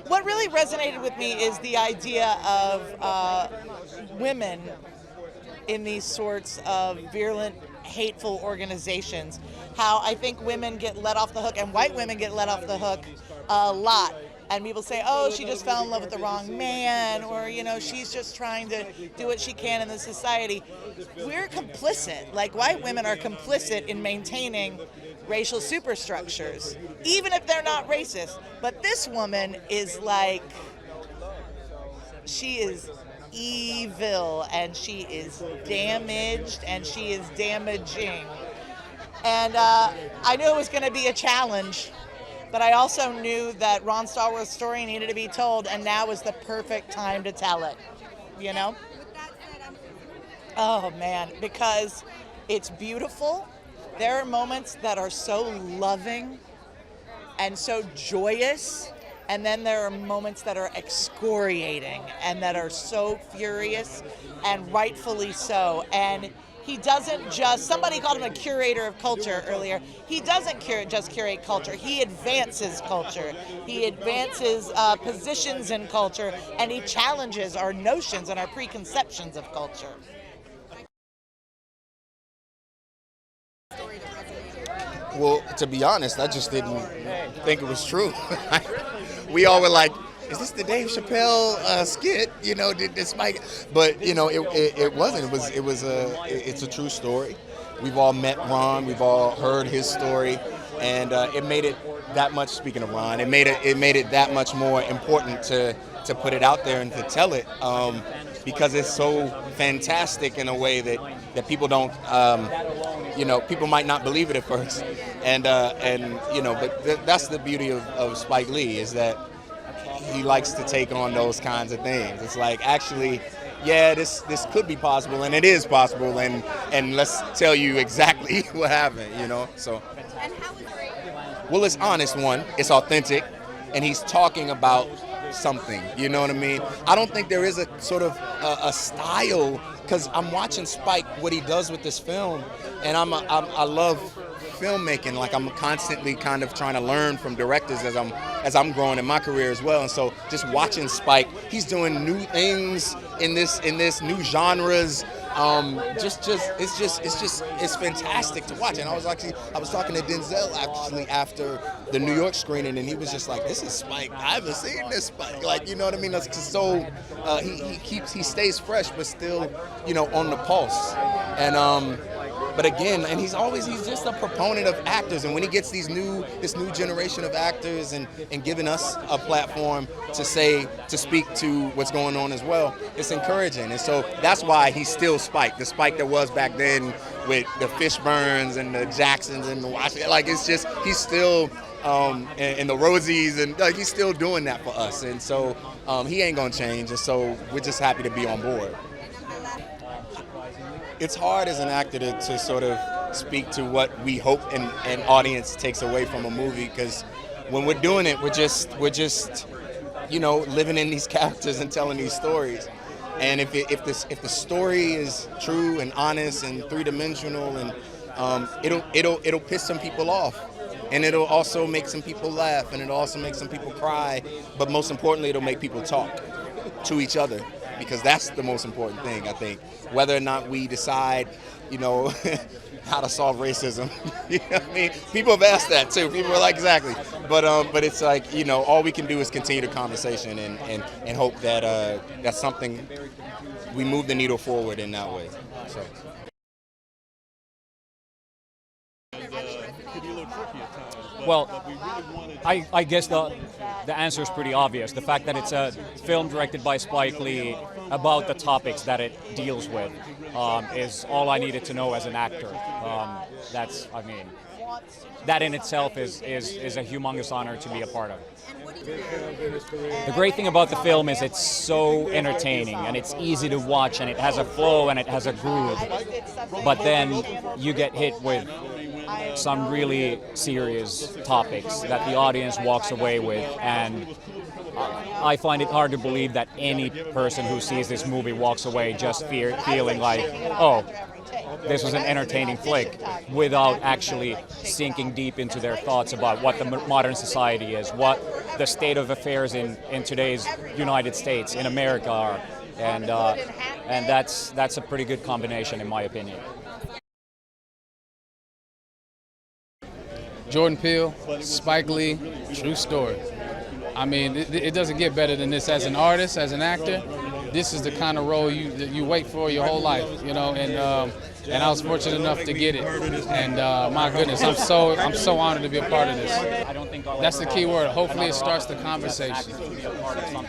What really resonated with me is the idea of women in these sorts of virulent, hateful organizations. How I think women get let off the hook, and white women get let off the hook a lot. And people say, oh, she just fell in love with the wrong man, or, you know, she's just trying to do what she can in the society. We're complicit. Like, white women are complicit in maintaining racial superstructures, even if they're not racist. But this woman is like, she is evil, and she is damaged, and she is damaging. And I knew it was going to be a challenge, but I also knew that Ron Stallworth's story needed to be told, and now is the perfect time to tell it, you know? Oh man, because it's beautiful. There are moments that are so loving and so joyous, and then there are moments that are excoriating and that are so furious, and rightfully so. And he doesn't just, somebody called him a curator of culture earlier. He doesn't just curate culture, he advances culture. He advances positions in culture, and he challenges our notions and our preconceptions of culture. Well, to be honest, I just didn't think it was true. We all were like, is this the Dave Chappelle skit? You know, did this Mike? But you know, it wasn't. It's a true story. We've all met Ron. We've all heard his story, and it made it that much. Speaking of Ron, it made it that much more important to put it out there and to tell it, because it's so fantastic in a way that people don't. You know, people might not believe it at first, and you know, but that's the beauty of Spike Lee, is that he likes to take on those kinds of things. It's like, actually, yeah, this could be possible, and it is possible, and let's tell you exactly what happened, you know. So, and how was it? Well, it's honest, one, it's authentic, and he's talking about something, you know what I mean? I don't think there is a sort of a style, because I'm watching Spike, what he does with this film, and I love filmmaking. Like, I'm constantly kind of trying to learn from directors as I'm growing in my career as well. And so just watching Spike, he's doing new things in this new genres. It's fantastic to watch. And I was talking to Denzel actually after the New York screening, and he was just like, this is Spike. I haven't seen this Spike. Like, you know what I mean? That's just so he stays fresh, but still, you know, on the pulse. And but again, and he's just a proponent of actors, and when he gets this new generation of actors and giving us a platform to speak to what's going on as well, it's encouraging. And so that's why he's still Spike, the Spike that was back then with the Fishburnes and the Jacksons and the Washington. Like, it's just, he's still and the Rosies, and like, he's still doing that for us. And so he ain't gonna change, and so we're just happy to be on board. It's hard as an actor to sort of speak to what we hope an audience takes away from a movie, because when we're doing it, we're just you know, living in these characters and telling these stories. And if the story is true and honest and three-dimensional, and it'll piss some people off, and it'll also make some people laugh, and it'll also make some people cry, but most importantly, it'll make people talk to each other, because that's the most important thing, I think. Whether or not we decide, you know, how to solve racism. You know what I mean? People have asked that too. People are like, exactly. But it's like, you know, all we can do is continue the conversation and hope that that's something, we move the needle forward in that way. So. Well, I guess the answer is pretty obvious. The fact that it's a film directed by Spike Lee about the topics that it deals with is all I needed to know as an actor. That in itself is a humongous honor to be a part of. The great thing about the film is it's so entertaining, and it's easy to watch, and it has a flow and it has a groove. But then you get hit with some really serious topics that the audience walks away with, and I find it hard to believe that any person who sees this movie walks away just feeling like, oh, this was an entertaining flick without actually sinking deep into their thoughts about what the modern society is, what the state of affairs in today's United States, in America are. And that's a pretty good combination, in my opinion. Jordan Peele, Spike Lee, true story. I mean, it doesn't get better than this. As an artist, as an actor, this is the kind of role you wait for your whole life, you know. And I was fortunate enough to get it. And my goodness, I'm so honored to be a part of this. That's the key word. Hopefully, it starts the conversation.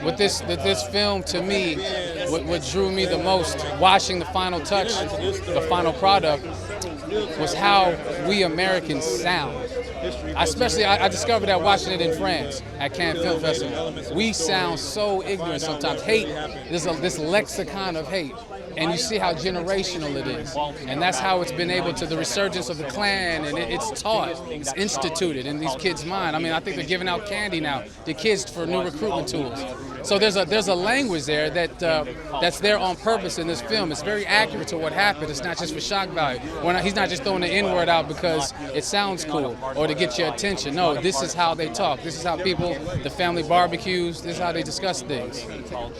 With this film, to me, what drew me the most, watching the final touch, the final product, was how we Americans sound. I discovered that watching it in France at Cannes Film Festival. We sound so ignorant sometimes. Hate, there's this lexicon of hate. And you see how generational it is. And that's how it's been able to, the resurgence of the Klan, and it's taught, it's instituted in these kids' mind. I mean, I think they're giving out candy now to kids for new recruitment tools. So there's a language there that's there on purpose in this film. It's very accurate to what happened. It's not just for shock value. He's not just throwing the N-word out because it sounds cool or to get your attention. No, this is how they talk. This is how people, the family barbecues, this is how they discuss things.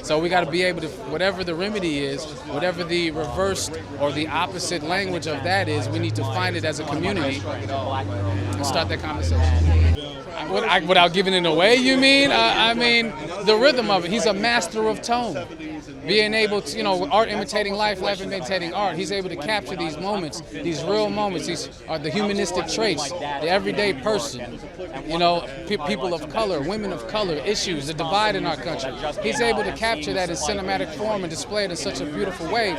So we got to be able to, whatever the remedy is, whatever the reversed or the opposite language of that is, we need to find it as a community and start that conversation. Without giving it away, you mean? I mean, the rhythm of it. He's a master of tone. Being able to, art imitating life, life imitating art. He's able to capture these moments, these real moments. These are the humanistic traits, the everyday person, people of color, women of color, issues, the divide in our country. He's able to capture that in cinematic form and display it in such a beautiful way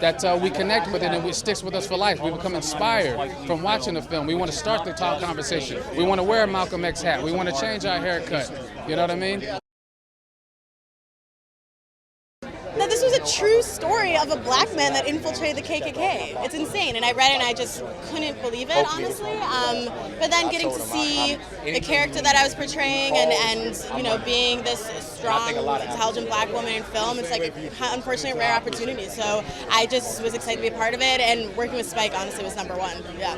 that we connect with it and it sticks with us for life. We become inspired from watching the film. We want to start the talk conversation. We want to wear a Malcolm X hat. We want to change our haircut. You know what I mean? Now, this was a true story of a black man that infiltrated the KKK. It's insane, and I read it and I just couldn't believe it, honestly. But then getting to see the character that I was portraying and being this strong, intelligent black woman in film, it's like unfortunately a rare opportunity. So I just was excited to be a part of it, and working with Spike honestly was number one. Yeah,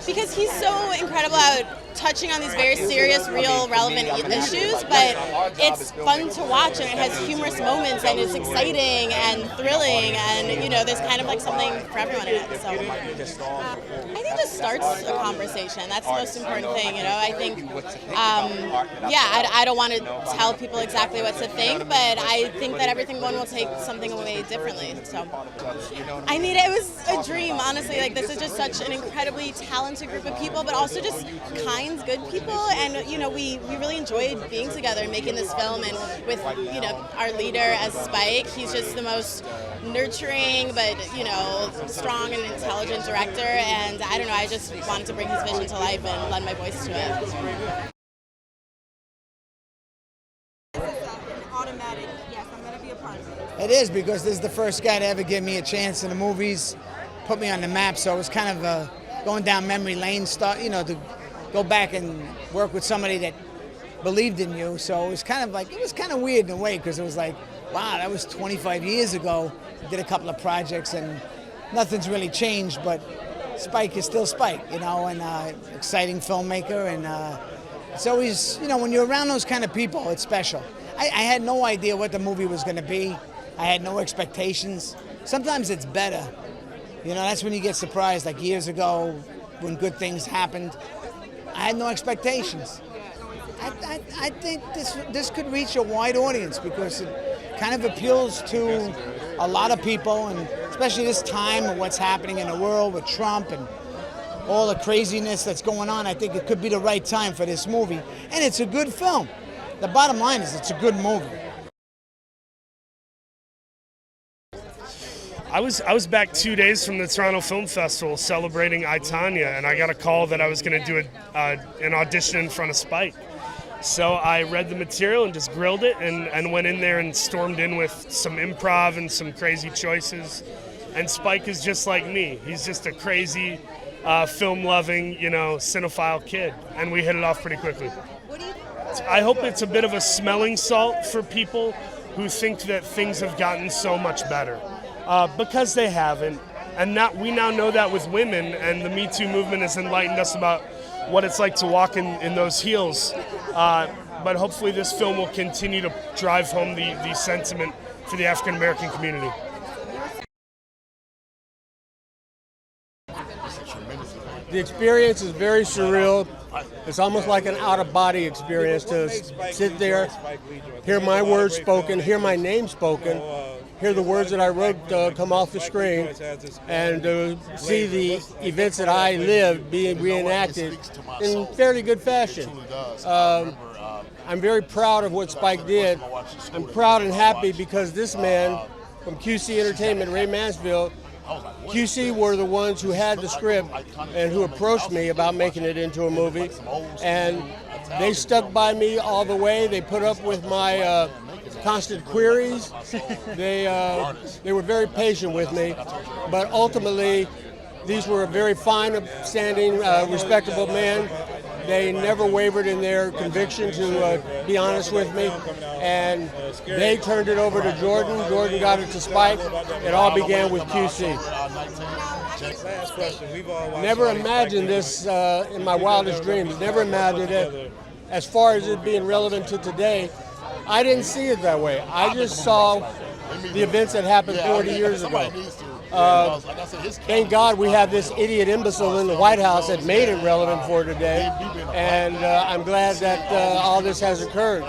because he's so incredible at touching on these very serious, real, relevant issues, but it's fun to watch and it has humorous moments and it's exciting and thrilling and there's kind of like something for everyone in it. So I think it just starts a conversation. That's the most important thing. I think I don't want to tell people exactly what to think, but I think that everyone will take something away differently. So I mean, it was a dream, honestly. Like, this is just such an incredibly talented group of people, but also just kind, good people, and we really enjoyed being together and making this film, and with our leader as Spike. He's just the most nurturing but strong and intelligent director, and I don't know, I just wanted to bring his vision to life and lend my voice to it. Automatic, yes, I'm going to be a part of it. It is, because this is the first guy to ever give me a chance in the movies, put me on the map, so it was kind of going down memory lane, to go back and work with somebody that believed in you. So it was kind of weird in a way, because it was like, wow, that was 25 years ago. Did a couple of projects and nothing's really changed, but Spike is still Spike, and exciting filmmaker, and it's always, when you're around those kind of people, it's special. I had no idea what the movie was going to be. I had no expectations. Sometimes it's better. That's when you get surprised, like years ago when good things happened. I had no expectations. I think this could reach a wide audience because it kind of appeals to a lot of people, and especially this time of what's happening in the world with Trump and all the craziness that's going on. I think it could be the right time for this movie, and it's a good film. The bottom line is it's a good movie. I was back 2 days from the Toronto Film Festival celebrating I, Tonya, and I got a call that I was going to do an audition in front of Spike. So I read the material and just grilled it and went in there and stormed in with some improv and some crazy choices. And Spike is just like me. He's just a crazy, film-loving, cinephile kid. And we hit it off pretty quickly. I hope it's a bit of a smelling salt for people who think that things have gotten so much better. Because they haven't, And we now know that with women, and the Me Too movement has enlightened us about what it's like to walk in those heels. But hopefully this film will continue to drive home the sentiment for the African American community. The experience is very surreal. It's almost like an out-of-body experience to sit there, hear my words spoken, hear my name spoken, hear the words that I wrote come off the screen, and see the events that I lived being reenacted in fairly good fashion. I'm very proud of what Spike did. I'm proud and happy because this man from QC Entertainment, Ray Mansfield, QC were the ones who had the script and who approached me about making it into a movie, and they stuck by me all the way. They put up with my constant queries. They were very patient with me, but ultimately these were a very fine, upstanding, respectable men. They never wavered in their conviction to be honest with me, and they turned it over to Jordan. Jordan got it to Spike. It all began with QC. Last question. Never imagined this in my wildest dreams. Never imagined it. As far as it being relevant to today, I didn't see it that way. I just saw the events that happened 40 years ago. Thank God we have this idiot imbecile in the White House that made it relevant for today, and I'm glad that all this has occurred.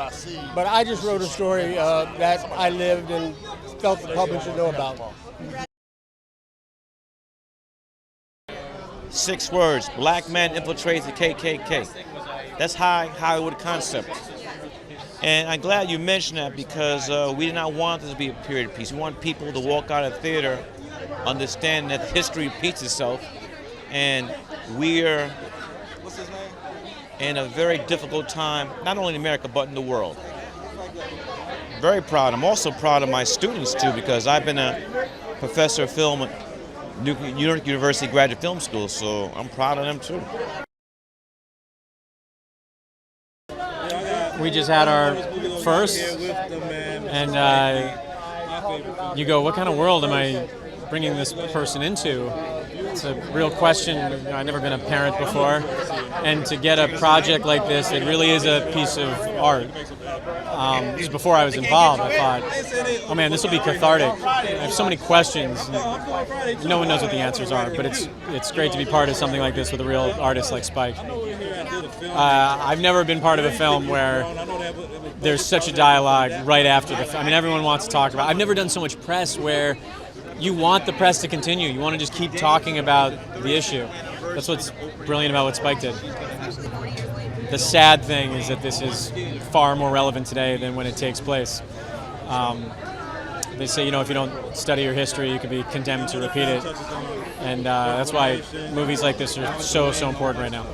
But I just wrote a story that I lived and felt the public should know about. 6 words: black man infiltrates the KKK. That's high Hollywood concept. And I'm glad you mentioned that because we did not want this to be a period piece. We want people to walk out of the theater understanding that history repeats itself, and we're in a very difficult time, not only in America, but in the world. Very proud. I'm also proud of my students, too, because I've been a professor of film at New York University Graduate Film School, so I'm proud of them, too. We just had our first, and you go, what kind of world am I bringing this person into? It's a real question. I've never been a parent before, and to get a project like this, it really is a piece of art. Just before I was involved, I thought, oh man, this will be cathartic. I have so many questions. No one knows what the answers are, but it's great to be part of something like this with a real artist like Spike. I've never been part of a film where there's such a dialogue right after the film. I mean, everyone wants to talk about it. I've never done so much press where you want the press to continue. You want to just keep talking about the issue. That's what's brilliant about what Spike did. The sad thing is that this is far more relevant today than when it takes place. They say, if you don't study your history, you can be condemned to repeat it. And that's why movies like this are so important right now.